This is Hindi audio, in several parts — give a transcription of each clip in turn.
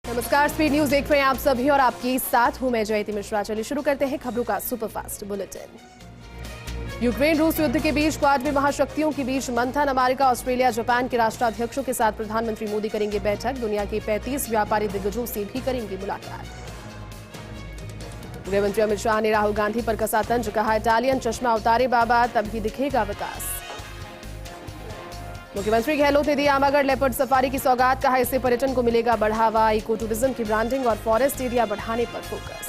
नमस्कार, स्पीड न्यूज देख रहे हैं आप सभी और आपके साथ हूं मैं जयती मिश्रा। चलिए शुरू करते हैं खबरों का सुपरफास्ट बुलेटिन। यूक्रेन रूस युद्ध के बीच क्वाड में महाशक्तियों के बीच मंथन। अमेरिका, ऑस्ट्रेलिया, जापान के राष्ट्राध्यक्षों के साथ प्रधानमंत्री मोदी करेंगे बैठक। दुनिया के 35 व्यापारी दिग्गजों से भी करेंगे मुलाकात। गृहमंत्री अमित शाह ने राहुल गांधी पर कसा तंज, कहा इटालियन चश्मा उतारे बाबा तभी दिखेगा विकास। मुख्यमंत्री गहलोत ने दी आमागढ़ लेपर्ड सफारी की सौगात, कहा इससे पर्यटन को मिलेगा बढ़ावा। इको टूरिज्म की ब्रांडिंग और फॉरेस्ट एरिया बढ़ाने पर फोकस।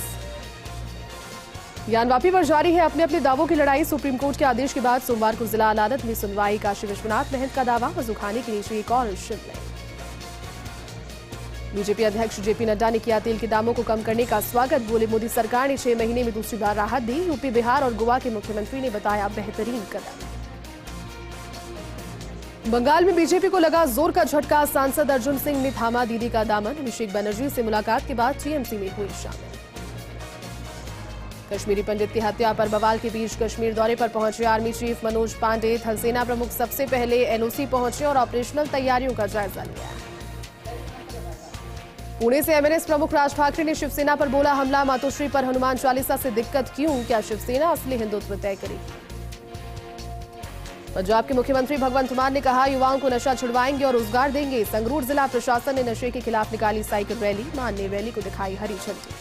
ज्ञानवापी पर जारी है अपने अपने दावों की लड़ाई। सुप्रीम कोर्ट के आदेश के बाद सोमवार को जिला अदालत में सुनवाई। काशी विश्वनाथ महंत का दावा, वजू खाने के नीचे एक और शिवलिंग। बीजेपी अध्यक्ष जेपी नड्डा ने किया तेल के दामों को कम करने का स्वागत। बोले मोदी सरकार ने 6 महीने में दूसरी बार राहत दी। यूपी, बिहार और गोवा के मुख्यमंत्री ने बताया बेहतरीन कदम। बंगाल में बीजेपी को लगा जोर का झटका। सांसद अर्जुन सिंह ने थामा दीदी का दामन। अभिषेक बनर्जी से मुलाकात के बाद टीएमसी में हुई शामिल। कश्मीरी पंडित की हत्या पर बवाल के बीच कश्मीर दौरे पर पहुंचे आर्मी चीफ मनोज पांडे। थल सेना प्रमुख सबसे पहले एलओसी पहुंचे और ऑपरेशनल तैयारियों का जायजा लिया। पुणे से एमएनएस प्रमुख राज ठाकरे ने शिवसेना पर बोला हमला। मातोश्री पर हनुमान चालीसा से दिक्कत क्यों, क्या शिवसेना असली हिंदुत्व तय करेगी। पंजाब के मुख्यमंत्री भगवंत मान ने कहा युवाओं को नशा छुड़वाएंगे और रोजगार देंगे। संगरूर जिला प्रशासन ने नशे के खिलाफ निकाली साइकिल रैली। मान ने रैली को दिखाई हरी झंडी।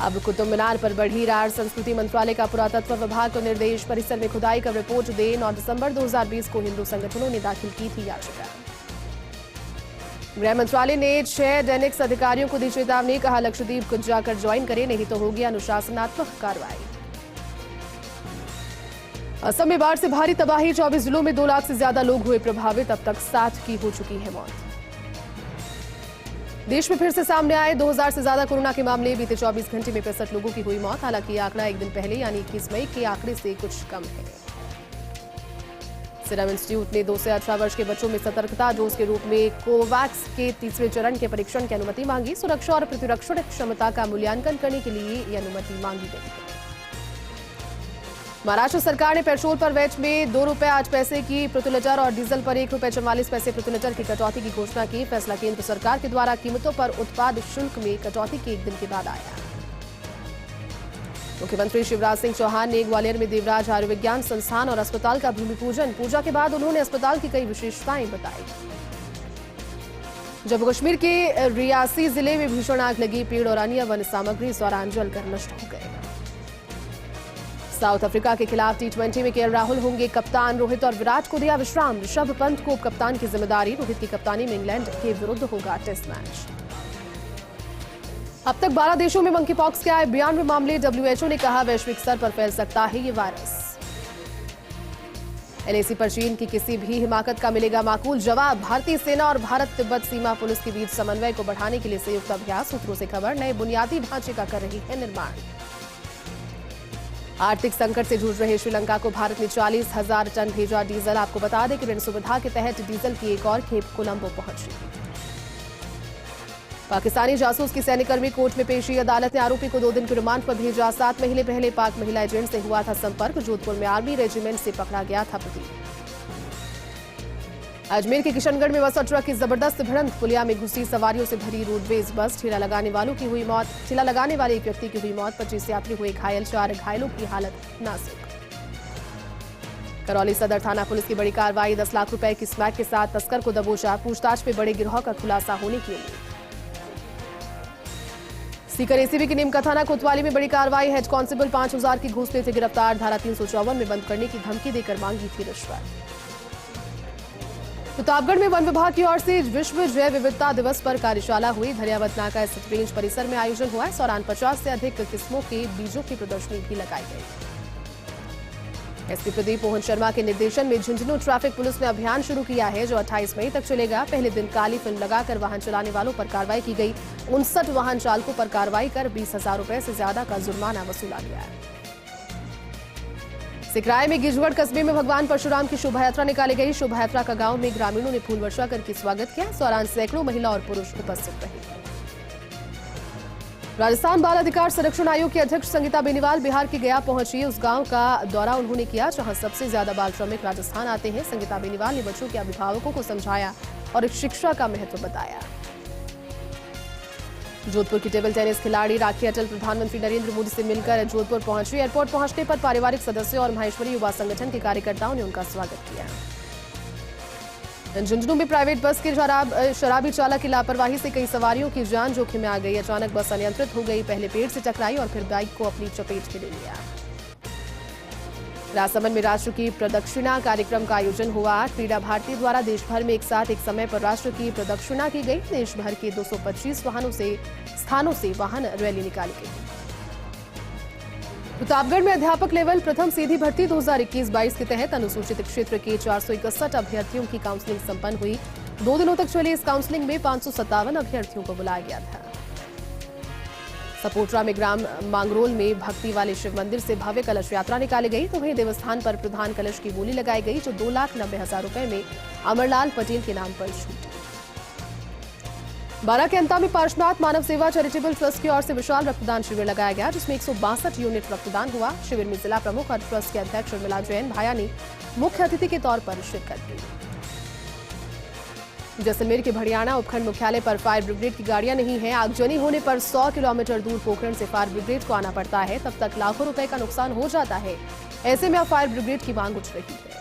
अब कुतुब मीनार पर बढ़ी रार। संस्कृति मंत्रालय का पुरातत्व विभाग को निर्देश, परिसर में खुदाई का रिपोर्ट दे। 9 दिसंबर 2020 को हिंदू संगठनों ने दाखिल की थी याचिका। गृह मंत्रालय ने 6 डेनिक्स अधिकारियों को दी चेतावनी, कहा लक्षद्वीप को जाकर ज्वाइन करें, नहीं तो होगी अनुशासनात्मक कार्रवाई। असम में बाढ़ से भारी तबाही। 24 जिलों में 2 लाख से ज्यादा लोग हुए प्रभावित। अब तक 7 की हो चुकी है मौत। देश में फिर से सामने आए 2000 से ज्यादा कोरोना के मामले। बीते 24 घंटे में 65 लोगों की हुई मौत। हालांकि यह आंकड़ा एक दिन पहले यानी 21 मई के आंकड़े से कुछ कम है। सीरम इंस्टीट्यूट ने 2 से 18 वर्ष के बच्चों में सतर्कता डोज के रूप में कोवैक्स के तीसरे चरण के परीक्षण की अनुमति मांगी। सुरक्षा और प्रतिरक्षण क्षमता का मूल्यांकन करने के लिए यह अनुमति मांगी गई है। महाराष्ट्र सरकार ने पेट्रोल पर वैट में 2 रुपये 8 पैसे की प्रति लीटर और डीजल पर 1 रुपये 44 पैसे प्रति लीटर की कटौती की घोषणा की। फैसला केंद्र सरकार के द्वारा कीमतों पर उत्पाद शुल्क में कटौती के एक दिन के बाद आया। मुख्यमंत्री शिवराज सिंह चौहान ने ग्वालियर में देवराज आयुर्विज्ञान संस्थान और अस्पताल का भूमि पूजन। पूजा के बाद उन्होंने अस्पताल की कई विशेषताएं बताई। जम्मू कश्मीर के रियासी जिले में भीषण आग लगी। पेड़ और अन्य वन सामग्री इस दौरान जलकर नष्ट हो गए। साउथ अफ्रीका के खिलाफ टी20 में केएल राहुल होंगे कप्तान। रोहित और विराट को दिया विश्राम। ऋषभ पंत को कप्तान की जिम्मेदारी। रोहित की कप्तानी में इंग्लैंड के विरुद्ध होगा टेस्ट मैच। अब तक 12 देशों में मंकी पॉक्स के आए 92 मामले। डब्ल्यूएचओ ने कहा वैश्विक स्तर पर फैल सकता है ये वायरस। एलएसी पर चीन की किसी भी हिमाकत का मिलेगा माकूल जवाब। भारतीय सेना और भारत तिब्बत सीमा पुलिस के बीच समन्वय को बढ़ाने के लिए संयुक्त अभ्यास। सूत्रों से खबर, नए बुनियादी ढांचे का कर रही है निर्माण। आर्थिक संकट से जूझ रहे श्रीलंका को भारत ने 40,000 टन भेजा डीजल। आपको बता दें कि ऋण सुविधा के तहत डीजल की एक और खेप कोलंबो पहुंची। पाकिस्तानी जासूस की सैन्यकर्मी कोर्ट में पेशी। अदालत ने आरोपी को 2 दिन के रिमांड पर भेजा। 7 महीने पहले पाक महिला एजेंट से हुआ था संपर्क। जोधपुर में आर्मी रेजिमेंट से पकड़ा गया था प्रदीप। अजमेर के किशनगढ़ में बस और ट्रक की जबरदस्त भिड़ंत। पुलिया में घुसी सवारियों से भरी रोडवेज बस। ठेला लगाने वालों की हुई मौत। ठेला लगाने वाले एक व्यक्ति की हुई मौत। 25 यात्री हुए घायल। 4 घायलों की हालत नाजुक। करौली सदर थाना पुलिस की बड़ी कार्रवाई। 10 लाख रुपए की स्मैक के साथ तस्कर को दबोचा। पूछताछ में बड़े गिरोह का खुलासा होने की उम्मीद। सीकर एसीबी की नीम का थाना कोतवाली में बड़ी कार्रवाई। हेड कांस्टेबल 5000 की घूस लेते गिरफ्तार। धारा 354 में बंद करने की धमकी देकर मांगी थी रिश्वत। प्रतापगढ़ में वन विभाग की ओर से विश्व जैव विविधता दिवस पर कार्यशाला हुई। धरियावत नाका स्थित रेंज परिसर में आयोजन हुआ। इस दौरान 50 से अधिक किस्मों के बीजों की प्रदर्शनी भी लगाई गई। एसपी प्रदीप मोहन शर्मा के निर्देशन में झुंझुनू ट्रैफिक पुलिस ने अभियान शुरू किया है जो 28 मई तक चलेगा। पहले दिन काली फिल्म लगाकर वाहन चलाने वालों पर कार्रवाई की गई। 59 वाहन चालकों पर कार्रवाई कर 20,000 रुपए से ज्यादा का जुर्माना वसूला गया है। सिकराय में गिजगढ़ कस्बे में भगवान परशुराम की शोभा यात्रा निकाली गई। शोभा यात्रा का गांव में ग्रामीणों ने फूल वर्षा करके स्वागत किया। इस दौरान सैकड़ों महिला और पुरुष उपस्थित रहे। राजस्थान बाल अधिकार संरक्षण आयोग की अध्यक्ष संगीता बेनीवाल बिहार के गया पहुंची। उस गांव का दौरा उन्होंने किया जहां सबसे ज्यादा बाल श्रमिक राजस्थान आते हैं। संगीता बेनीवाल ने बच्चों के अभिभावकों को समझाया और शिक्षा का महत्व बताया। जोधपुर की टेबल टेनिस खिलाड़ी राखी अटल प्रधानमंत्री नरेंद्र मोदी से मिलकर जोधपुर पहुंची। एयरपोर्ट पहुंचने पर पारिवारिक सदस्यों और माहेश्वरी युवा संगठन के कार्यकर्ताओं ने उनका स्वागत किया। झुंझुनू में प्राइवेट बस के शराबी चालक की लापरवाही से कई सवारियों की जान जोखिम में आ गई। अचानक बस अनियंत्रित हो गई, पहले पेड़ से टकराई और फिर बाइक को अपनी चपेट में ले लिया। राजसमंद में राष्ट्र की प्रदक्षिणा कार्यक्रम का आयोजन हुआ। क्रीड़ा भारती द्वारा देश भर में एक साथ एक समय पर राष्ट्र की प्रदक्षिणा की गई। देश भर के 225 स्थानों से वाहन रैली निकाली गई। प्रतापगढ़ में अध्यापक लेवल प्रथम सीधी भर्ती 2021-22 के तहत अनुसूचित क्षेत्र के 461 अभ्यर्थियों की काउंसलिंग संपन्न हुई। 2 दिनों तक चली इस काउंसलिंग में 557 अभ्यर्थियों को बुलाया गया था। सपोटरा में ग्राम मांगरोल में भक्ति वाले शिव मंदिर से भव्य कलश यात्रा निकाली गई, तो वहीं देवस्थान पर प्रधान कलश की बोली लगाई गई, जो 2,90,000 रुपए में अमरलाल पटेल के नाम पर छूटी। बारा के अंता में पार्श्वनाथ मानव सेवा चैरिटेबल ट्रस्ट की ओर से विशाल रक्तदान शिविर लगाया गया, जिसमें 162 यूनिट रक्तदान हुआ। शिविर में जिला प्रमुख और ट्रस्ट के अध्यक्ष उर्मिला जैन भाया ने मुख्य अतिथि के तौर पर शिरकत की। जैसलमेर के भड़ियाना उपखंड मुख्यालय पर फायर ब्रिगेड की गाड़ियां नहीं है। आगजनी होने पर 100 किलोमीटर दूर पोखरण से फायर ब्रिगेड को आना पड़ता है, तब तक लाखों रुपए का नुकसान हो जाता है। ऐसे में अब फायर ब्रिगेड की मांग उठ रही है।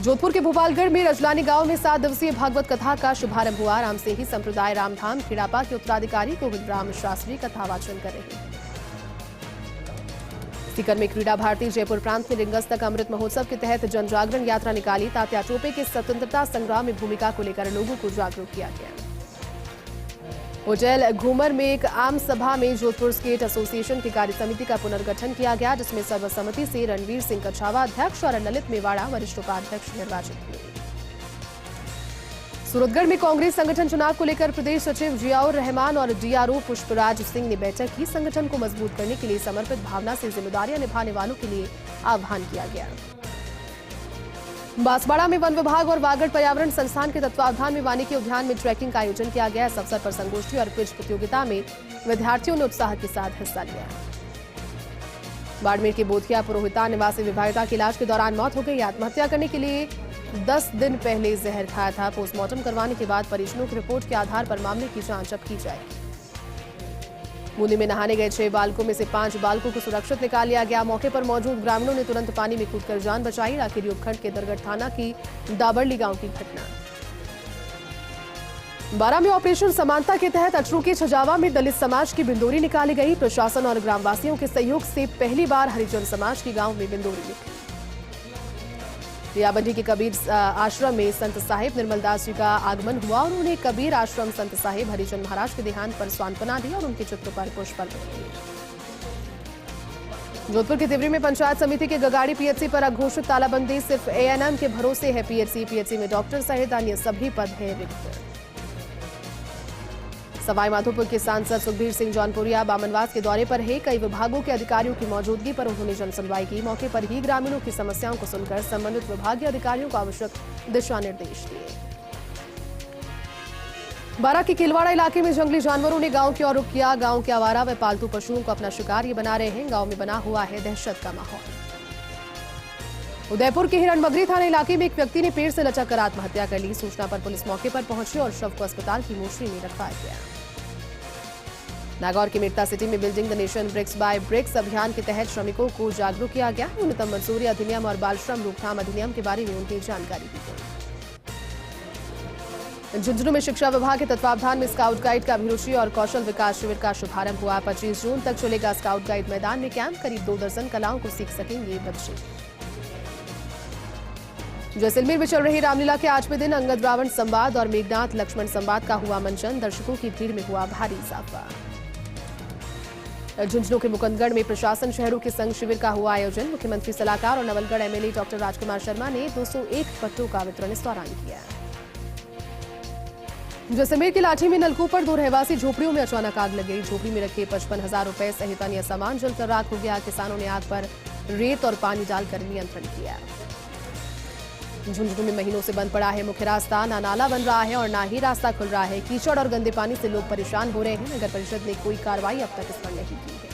जोधपुर के भोपालगढ़ में रजलानी गांव में 7 दिवसीय भागवत कथा का शुभारंभ हुआ। रामसिंही संप्रदाय रामधाम खेड़ापा के उत्तराधिकारी गोविंद राम शास्त्री कथा वाचन कर रहे हैं। सीकर में क्रीड़ा भारती जयपुर प्रांत में रिंगस्तक अमृत महोत्सव के तहत जन जागरण यात्रा निकाली। तात्या टोपे के स्वतंत्रता संग्राम में भूमिका को लेकर लोगों को जागरूक किया गया। होटल घूमर में एक आम सभा में जोधपुर स्केट एसोसिएशन की कार्य समिति का पुनर्गठन किया गया, जिसमें सर्वसम्मति से रणवीर सिंह कछावा अध्यक्ष और ललित मेवाड़ा वरिष्ठ उपाध्यक्ष निर्वाचित हुए। सूरतगढ़ में कांग्रेस संगठन चुनाव को लेकर प्रदेश सचिव जियाउर रहमान और डीआरओ पुष्पराज सिंह ने बैठक की। संगठन को मजबूत करने के लिए समर्पित भावना से जिम्मेदारियां निभाने वालों के लिए आह्वान किया गया। बांसवाड़ा में वन विभाग और वागड़ पर्यावरण संस्थान के तत्वावधान में वानिकी उद्यान में ट्रैकिंग का आयोजन किया गया। इस अवसर पर संगोष्ठी और क्विज प्रतियोगिता में विद्यार्थियों ने उत्साह के साथ हिस्सा लिया। बाड़मेर के बोधिया पुरोहिता निवासी विवाहिता की इलाज के दौरान मौत हो गई। आत्महत्या करने के लिए 10 दिन पहले जहर खाया था। पोस्टमार्टम करवाने के बाद परिजनों की रिपोर्ट के आधार पर मामले की जांच अब की जाएगी। बूंदी में नहाने गए 6 बालकों में से 5 बालकों को सुरक्षित निकाल लिया गया। मौके पर मौजूद ग्रामीणों ने तुरंत पानी में कूदकर जान बचाई। राखीरी उपखंड के दरगढ़ थाना की दाबरली गांव की घटना। बारा में ऑपरेशन समानता के तहत अचरू के छजावा में दलित समाज की बिंदोरी निकाली गई। प्रशासन और ग्रामवासियों के सहयोग से पहली बार हरिजन समाज की गांव में बिंदोरी निकली। रियाबंडी के कबीर आश्रम में संत साहिब निर्मल दास जी का आगमन हुआ और उन्हें कबीर आश्रम संत साहिब हरिजन महाराज के देहांत पर सांत्वना दी और उनके चित्र पर पुष्प अर्पित किए। जोधपुर के तिवरी में पंचायत समिति के गगाड़ी पीएचसी पर अघोषित तालाबंदी। सिर्फ एएनएम के भरोसे है पीएचसी में डॉक्टर सहित अन्य सभी पद है रिक्त। सवाई माधोपुर के सांसद सुखबीर सिंह जौनपुरिया बामनवास के दौरे पर है। कई विभागों के अधिकारियों की मौजूदगी पर उन्होंने जनसुनवाई की। मौके पर ही ग्रामीणों की समस्याओं को सुनकर संबंधित विभागीय अधिकारियों को आवश्यक दिशा निर्देश दिए। बारा के किलवाड़ा इलाके में जंगली जानवरों ने गांव की ओर रुख किया। गांव के आवारा व पालतू पशुओं को अपना शिकार ये बना रहे हैं। गांव में बना हुआ है दहशत का माहौल। उदयपुर के हिरणमगरी थाना इलाके में एक व्यक्ति ने पेड़ से लचक कर आत्महत्या कर ली। सूचना पर पुलिस मौके पर पहुंची और शव को अस्पताल की मोर्चरी में रखवाया गया। नागौर के मेड़ता सिटी में building the nation bricks by bricks अभियान के तहत श्रमिकों को जागरूक किया गया। न्यूनतम मजदूरी अधिनियम और बाल श्रम रोकथाम अधिनियम के बारे में उनकी जानकारी दी गई। झुंझुनू में शिक्षा विभाग के तत्वावधान में स्काउट गाइड का अभिरुचि और कौशल विकास शिविर का शुभारंभ हुआ। 25 जून तक चलेगा स्काउट गाइड मैदान में कैंप। करीब 2 दर्जन कलाओं को सीख सकेंगे बच्चे। जैसलमेर में चल रही रामलीला के 8वें दिन अंगद रावण संवाद और मेघनाथ लक्ष्मण संवाद का हुआ मंचन। दर्शकों की भीड़ में हुआ भारी इजाफा। झुंझुनू के मुकुंदगढ़ में प्रशासन शहरों के संग शिविर का हुआ आयोजन। मुख्यमंत्री सलाहकार और नवलगढ़ एमएलए डॉक्टर राजकुमार शर्मा ने 201 पट्टों का वितरण इस दौरान किया। जैसलमेर के लाठी में नलकूप पर 2 रहवासी झोपड़ियों में अचानक आग लग गई। झोपड़ी में रखे 55,000 रुपए सहित अन्य सामान जलकर राख हो गया। किसानों ने आग पर रेत और पानी डालकर नियंत्रण किया। झुंझुनू में महीनों से बंद पड़ा है मुख्य रास्ता। ना नाला बन रहा है और ना ही रास्ता खुल रहा है। कीचड़ और गंदे पानी से लोग परेशान हो रहे हैं। नगर परिषद ने कोई कार्रवाई अब तक इस पर नहीं की है।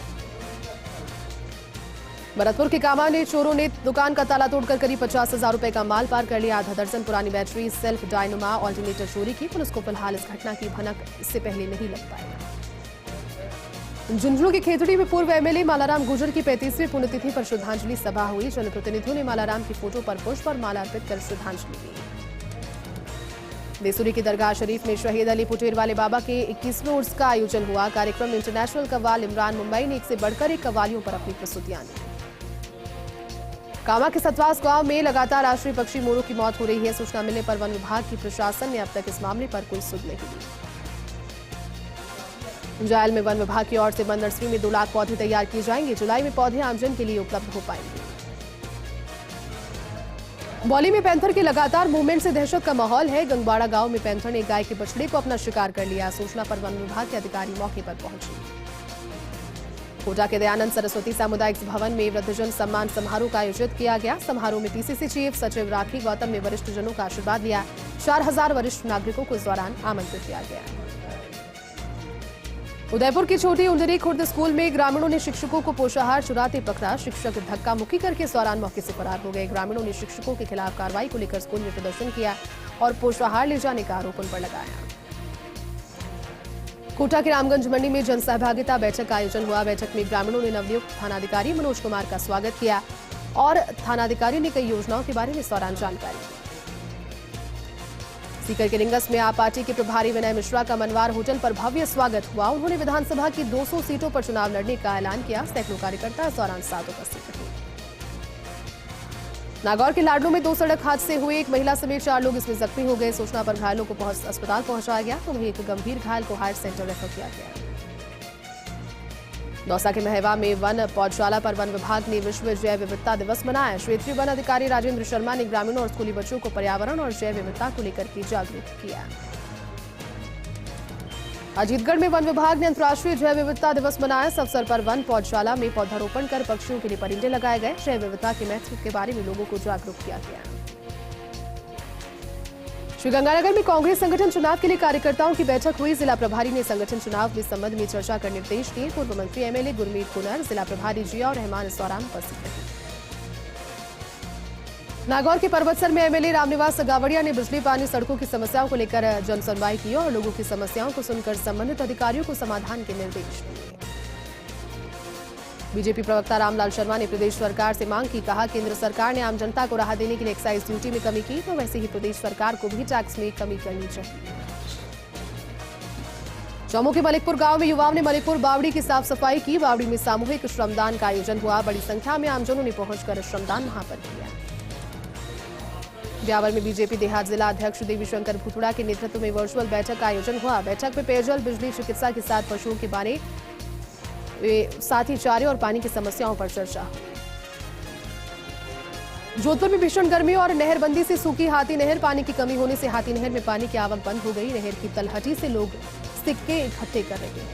भरतपुर के कामा ने चोरों ने दुकान का ताला तोड़कर करीब 50,000 रुपए का माल पार कर लिया। आधा दर्जन पुरानी बैटरी, सेल्फ डायनोमा, ऑल्टरनेटर चोरी की। पुलिस को फिलहाल इस घटना की भनक इससे पहले नहीं लग पाई। झुंझुनू की खेतड़ी में पूर्व एमएलए मालाराम गुर्जर की 35वीं पुण्यतिथि पर श्रद्धांजलि सभा हुई। जनप्रतिनिधियों ने मालाराम की फोटो पर पुष्प और माला अर्पित कर श्रद्धांजलि दी। देसूरी की दरगाह शरीफ में शहीद अली पुटेर वाले बाबा के 21वें उर्स का आयोजन हुआ। कार्यक्रम में इंटरनेशनल कव्वाल इमरान मुंबई ने एक से बढ़कर एक कव्वालियों पर अपनी प्रस्तुतियां दी। कामा के सतवास गांव में लगातार राष्ट्रीय पक्षी मोरों की मौत हो रही है। सूचना मिलने पर वन विभाग की प्रशासन ने अब तक इस मामले पर कोई सुध नहीं दी। जायल में वन विभाग की ओर से बंद नर्सरी में 2 लाख पौधे तैयार किए जाएंगे। जुलाई में पौधे आमजन के लिए उपलब्ध हो पाएंगे। बौली में पैंथर के लगातार मूवमेंट से दहशत का माहौल है। गंगवाड़ा गांव में पैंथर ने गाय के बछड़े को अपना शिकार कर लिया। सूचना पर वन विभाग के अधिकारी मौके पर पहुंचे। कोटा के दयानंद सरस्वती सामुदायिक भवन में वृद्धजन सम्मान समारोह का आयोजित किया गया। समारोह में पीसीसी चीफ सचिव राखी गौतम ने वरिष्ठ जनों का आशीर्वाद लिया। 4,000 वरिष्ठ नागरिकों को इस दौरान आमंत्रित किया गया। उदयपुर की छोटी उंडरी खुर्द स्कूल में ग्रामीणों ने शिक्षकों को पोषाहार चुराते पकड़ा। शिक्षक धक्का मुक्की करके इस दौरान मौके से फरार हो गए। ग्रामीणों ने शिक्षकों के खिलाफ कार्रवाई को लेकर स्कूल में प्रदर्शन किया और पोषाहार ले जाने का आरोप उन पर लगाया। कोटा के रामगंज मंडी में जन सहभागिता बैठक का आयोजन हुआ। बैठक में ग्रामीणों ने नवनियुक्त थानाधिकारी मनोज कुमार का स्वागत किया और थानाधिकारी ने कई योजनाओं के बारे में इस दौरान जानकारी दी। सीकर के रिंगस में आप पार्टी के प्रभारी विनय मिश्रा का मनवार होटल पर भव्य स्वागत हुआ। उन्होंने विधानसभा की 200 सीटों पर चुनाव लड़ने का ऐलान किया। सैकड़ों कार्यकर्ता इस दौरान साथ उपस्थित रहे। नागौर के लाडलो में 2 सड़क हादसे हुए। एक महिला समेत 4 लोग इसमें जख्मी हो गए। सूचना पर घायलों को अस्पताल पहुंचाया गया तो वहीं एक गंभीर घायल को हायर सेंटर रेफर किया गया। दौसा के महवा में वन पौधशाला पर वन विभाग ने विश्व जैव विविधता दिवस मनाया। क्षेत्रीय वन अधिकारी राजेंद्र शर्मा ने ग्रामीणों और स्कूली बच्चों को पर्यावरण और जैव विविधता को लेकर के जागरूक किया। अजीतगढ़ में वन विभाग ने अंतर्राष्ट्रीय जैव विविधता दिवस मनाया। इस अवसर पर वन पौधशाला में पौधारोपण कर पक्षियों के लिए परिंदे लगाए गए। जैव विविधता के महत्व के बारे में लोगों को जागरूक किया गया। श्रीगंगानगर में कांग्रेस संगठन चुनाव के लिए कार्यकर्ताओं की बैठक हुई। जिला प्रभारी ने संगठन चुनाव के संबंध में चर्चा कर निर्देश दिए। पूर्व मंत्री एमएलए गुरमीत कुनर, जिला प्रभारी जिया रहमान इस दौरान उपस्थित रहे। नागौर के पर्वतसर में एमएलए रामनिवास गावड़िया ने बिजली, पानी, सड़कों की समस्याओं को लेकर जनसुनवाई की और लोगों की समस्याओं को सुनकर संबंधित अधिकारियों को समाधान के निर्देश दिए। बीजेपी प्रवक्ता रामलाल शर्मा ने प्रदेश सरकार से मांग की। कहा, केंद्र सरकार ने आम जनता को राहत देने के लिए एक्साइज ड्यूटी में कमी की तो वैसे ही प्रदेश सरकार को भी टैक्स में कमी करनी चाहिए। जम्मू के मलिकपुर गांव में युवाओं ने मलिकपुर बावड़ी की साफ सफाई की। बावड़ी में सामूहिक श्रमदान का आयोजन हुआ। बड़ी संख्या में आमजनों ने पहुंचकर श्रमदान वहां पर किया। ब्यावर में बीजेपी देहात जिला अध्यक्ष देवी शंकर भुतुड़ा के नेतृत्व में वर्चुअल बैठक का आयोजन हुआ। बैठक में पेयजल, बिजली, चिकित्सा के साथ पशुओं के बारे साथ ही चारे और पानी की समस्याओं पर चर्चा हुई। जोधपुर में भीषण गर्मी और नहरबंदी से सूखी हाथी नहर। पानी की कमी होने से हाथी नहर में पानी की आवक बंद हो गई। नहर की तलहटी से लोग सिक्के इकट्ठे कर रहे हैं।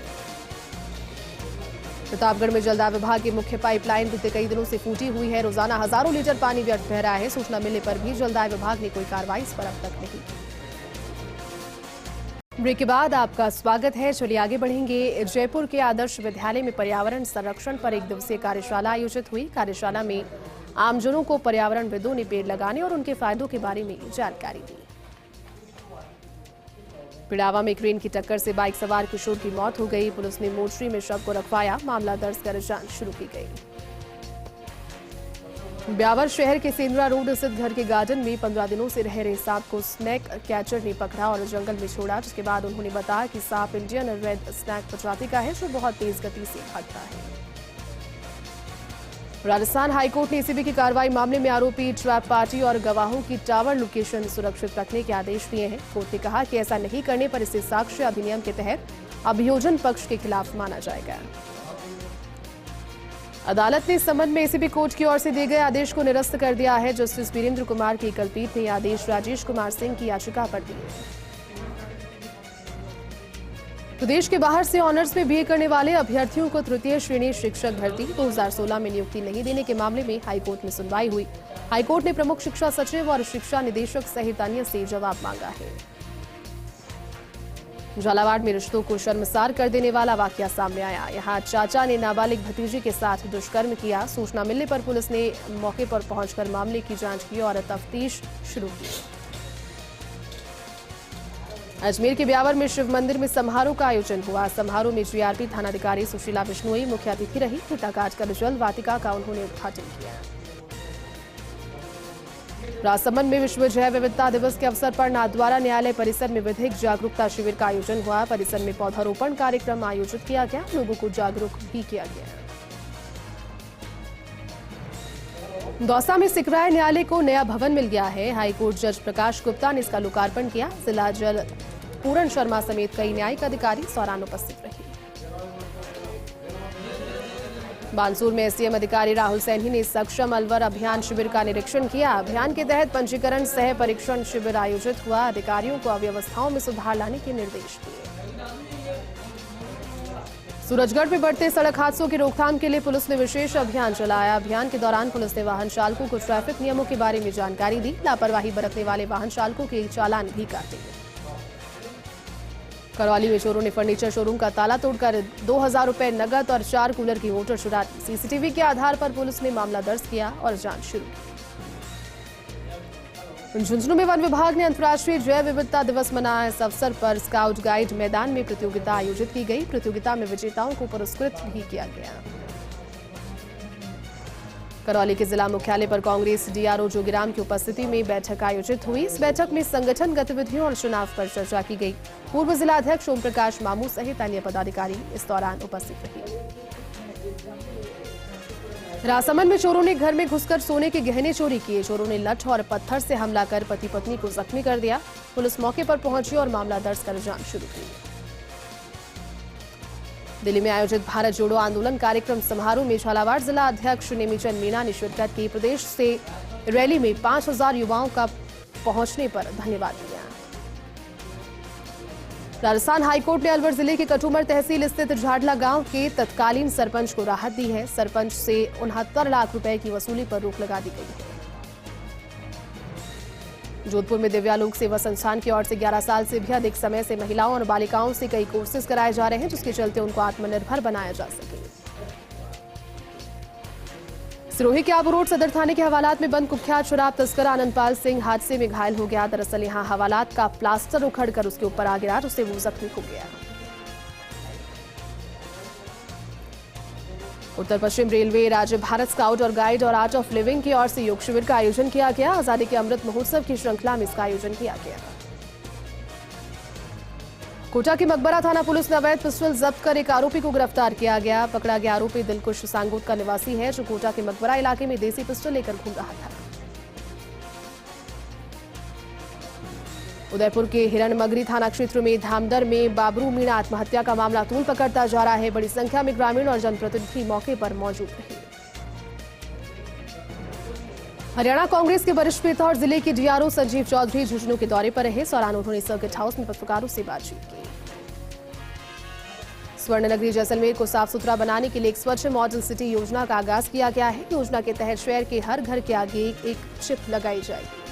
प्रतापगढ़ में जलदाय विभाग की मुख्य पाइपलाइन बीते कई दिनों से फूटी हुई है। रोजाना हजारों लीटर पानी व्यर्थ बह रहा है। सूचना मिलने पर भी जलदाय विभाग ने कोई कार्रवाई इस पर अब तक नहीं की। ब्रेक के बाद आपका स्वागत है। चलिए आगे बढ़ेंगे। जयपुर के आदर्श विद्यालय में पर्यावरण संरक्षण पर 1 दिवसीय कार्यशाला आयोजित हुई। कार्यशाला में आमजनों को पर्यावरणविदों ने पेड़ लगाने और उनके फायदों के बारे में जानकारी दी। पिड़ावा में क्रेन की टक्कर से बाइक सवार किशोर की मौत हो गई। पुलिस ने मोर्चरी में शव को रखवाया। मामला दर्ज कर जांच शुरू की गई। ब्यावर शहर के सेंद्रा रोड स्थित घर के गार्डन में 15 दिनों से रह रहे सांप को स्नैक कैचर ने पकड़ा और जंगल में छोड़ा, जिसके बाद उन्होंने बताया कि सांप इंडियन रेड स्नैक प्रजाति का है जो बहुत तेज गति से भागता है। राजस्थान हाईकोर्ट ने एसीबी की कार्रवाई मामले में आरोपी ट्रैप पार्टी और गवाहों की टावर लोकेशन सुरक्षित रखने के आदेश दिए हैं। कोर्ट ने कहा कि ऐसा नहीं करने पर इसे साक्ष्य अधिनियम के तहत अभियोजन पक्ष के खिलाफ माना जाएगा। अदालत ने इस संबंध में एसीबी कोर्ट की ओर से दिए गए आदेश को निरस्त कर दिया है। जस्टिस वीरेंद्र कुमार की एकलपीठ ने आदेश राजेश कुमार सिंह की याचिका पर दिए। प्रदेश के बाहर से ऑनर्स में बीए करने वाले अभ्यर्थियों को तृतीय श्रेणी शिक्षक भर्ती 2016 में नियुक्ति नहीं देने के मामले में हाईकोर्ट में सुनवाई हुई। हाईकोर्ट ने प्रमुख शिक्षा सचिव और शिक्षा निदेशक सहित अन्य से जवाब मांगा है। झालावाड़ में रिश्तों को शर्मसार कर देने वाला वाकया सामने आया। यहाँ चाचा ने नाबालिग भतीजी के साथ दुष्कर्म किया। सूचना मिलने पर पुलिस ने मौके पर पहुंचकर मामले की जांच की और तफ्तीश शुरू की। अजमेर के ब्यावर में शिव मंदिर में समारोह का आयोजन हुआ। समारोह में जीआरपी थानाधिकारी सुशीला बिश्नोई मुख्य अतिथि रही। घटाघाट कर जल वाटिका का उन्होंने उद्घाटन किया। राजसमंद में विश्व जैव विविधता दिवस के अवसर पर नाथद्वारा न्यायालय परिसर में विधिक जागरूकता शिविर का आयोजन हुआ। परिसर में पौधारोपण कार्यक्रम आयोजित किया गया। लोगों को जागरूक भी किया गया। दौसा में सिकराय न्यायालय को नया भवन मिल गया है। हाईकोर्ट जज प्रकाश गुप्ता ने इसका लोकार्पण किया। जिला जज पूरन शर्मा समेत कई न्यायिक अधिकारी इस दौरान उपस्थित रहे। बानसूर में एसडीएम अधिकारी राहुल सैनी ने सक्षम अलवर अभियान शिविर का निरीक्षण किया। अभियान के तहत पंजीकरण सह परीक्षण शिविर आयोजित हुआ। अधिकारियों को अव्यवस्थाओं में सुधार लाने के निर्देश दिए। सूरजगढ़ में बढ़ते सड़क हादसों की रोकथाम के लिए पुलिस ने विशेष अभियान चलाया। अभियान के दौरान पुलिस ने वाहन चालकों को ट्रैफिक नियमों के बारे में जानकारी दी। लापरवाही बरतने वाले वाहन चालकों के चालान भी काटे। करौली में चोरों ने फर्नीचर शोरूम का ताला तोड़कर 2000 रुपए नकद और 4 कूलर की मोटर चुरा ली। सीसीटीवी के आधार पर पुलिस ने मामला दर्ज किया और जांच शुरू की। झुंझुनू में वन विभाग ने अंतर्राष्ट्रीय जैव विविधता दिवस मनाया। इस अवसर पर स्काउट गाइड मैदान में प्रतियोगिता आयोजित की गई। प्रतियोगिता में विजेताओं को पुरस्कृत भी किया गया। करौली के जिला मुख्यालय पर कांग्रेस डीआरओ जोगीराम की उपस्थिति में बैठक आयोजित हुई। इस बैठक में संगठन गतिविधियों और चुनाव पर चर्चा की गई। पूर्व जिला अध्यक्ष ओम प्रकाश मामू सहित अन्य पदाधिकारी इस दौरान उपस्थित रहे। राजसमंद में चोरों ने घर में घुसकर सोने के गहने चोरी किए। चोरों ने लठ और पत्थर से हमला कर पति पत्नी को जख्मी कर दिया। पुलिस मौके पर पहुंची और मामला दर्ज कर जांच शुरू की। दिल्ली में आयोजित भारत जोड़ो आंदोलन कार्यक्रम समारोह में झालावाड़ जिला अध्यक्ष नेमीचंद मीणा ने शिरकत की। प्रदेश से रैली में 5000 युवाओं का पहुंचने पर धन्यवाद दिया। राजस्थान हाईकोर्ट ने अलवर जिले के कटुमर तहसील स्थित झाडला गांव के तत्कालीन सरपंच को राहत दी है। सरपंच से 69 लाख रुपए की वसूली पर रोक लगा दी गई है। जोधपुर में दिव्या लोक सेवा संस्थान की ओर से 11 साल से भी अधिक समय से महिलाओं और बालिकाओं से कई कोर्सेज कराए जा रहे हैं, जिसके चलते उनको आत्मनिर्भर बनाया जा सके। सिरोही के आबू रोड सदर थाने के हवालात में बंद कुख्यात शराब तस्कर आनंदपाल सिंह हादसे में घायल हो गया। दरअसल यहां हवालात का प्लास्टर उखड़कर उसके ऊपर आ गिरा, उससे वो जख्मी हो गया। उत्तर पश्चिम रेलवे, राज्य भारत स्काउट और गाइड और आर्ट ऑफ लिविंग की ओर से योग शिविर का आयोजन किया गया। आजादी के अमृत महोत्सव की श्रृंखला में इसका आयोजन किया गया। कोटा की मकबरा थाना पुलिस ने अवैध पिस्टल जब्त कर एक आरोपी को गिरफ्तार किया गया। पकड़ा गया आरोपी दिलकुश सांगोट का निवासी है, जो कोटा के मकबरा इलाके में देसी पिस्टल लेकर घूम रहा था। उदयपुर के हिरणमगरी थाना क्षेत्र में धामदर में बाबरू मीणा आत्महत्या का मामला तूल पकड़ता जा रहा है। बड़ी संख्या में ग्रामीण और जनप्रतिनिधि मौके पर मौजूद रहे। हरियाणा कांग्रेस के वरिष्ठ नेता और जिले के डीआरओ संजीव चौधरी झुंझुनू के दौरे पर रहे। इस दौरान उन्होंने सर्किट हाउस में पत्रकारों से बातचीत की। स्वर्णनगरी जैसलमेर को साफ सुथरा बनाने के लिए एक स्वच्छ मॉडल सिटी योजना का आगाज किया गया है। योजना के तहत शहर के हर घर के आगे एक चिप लगाई जाएगी।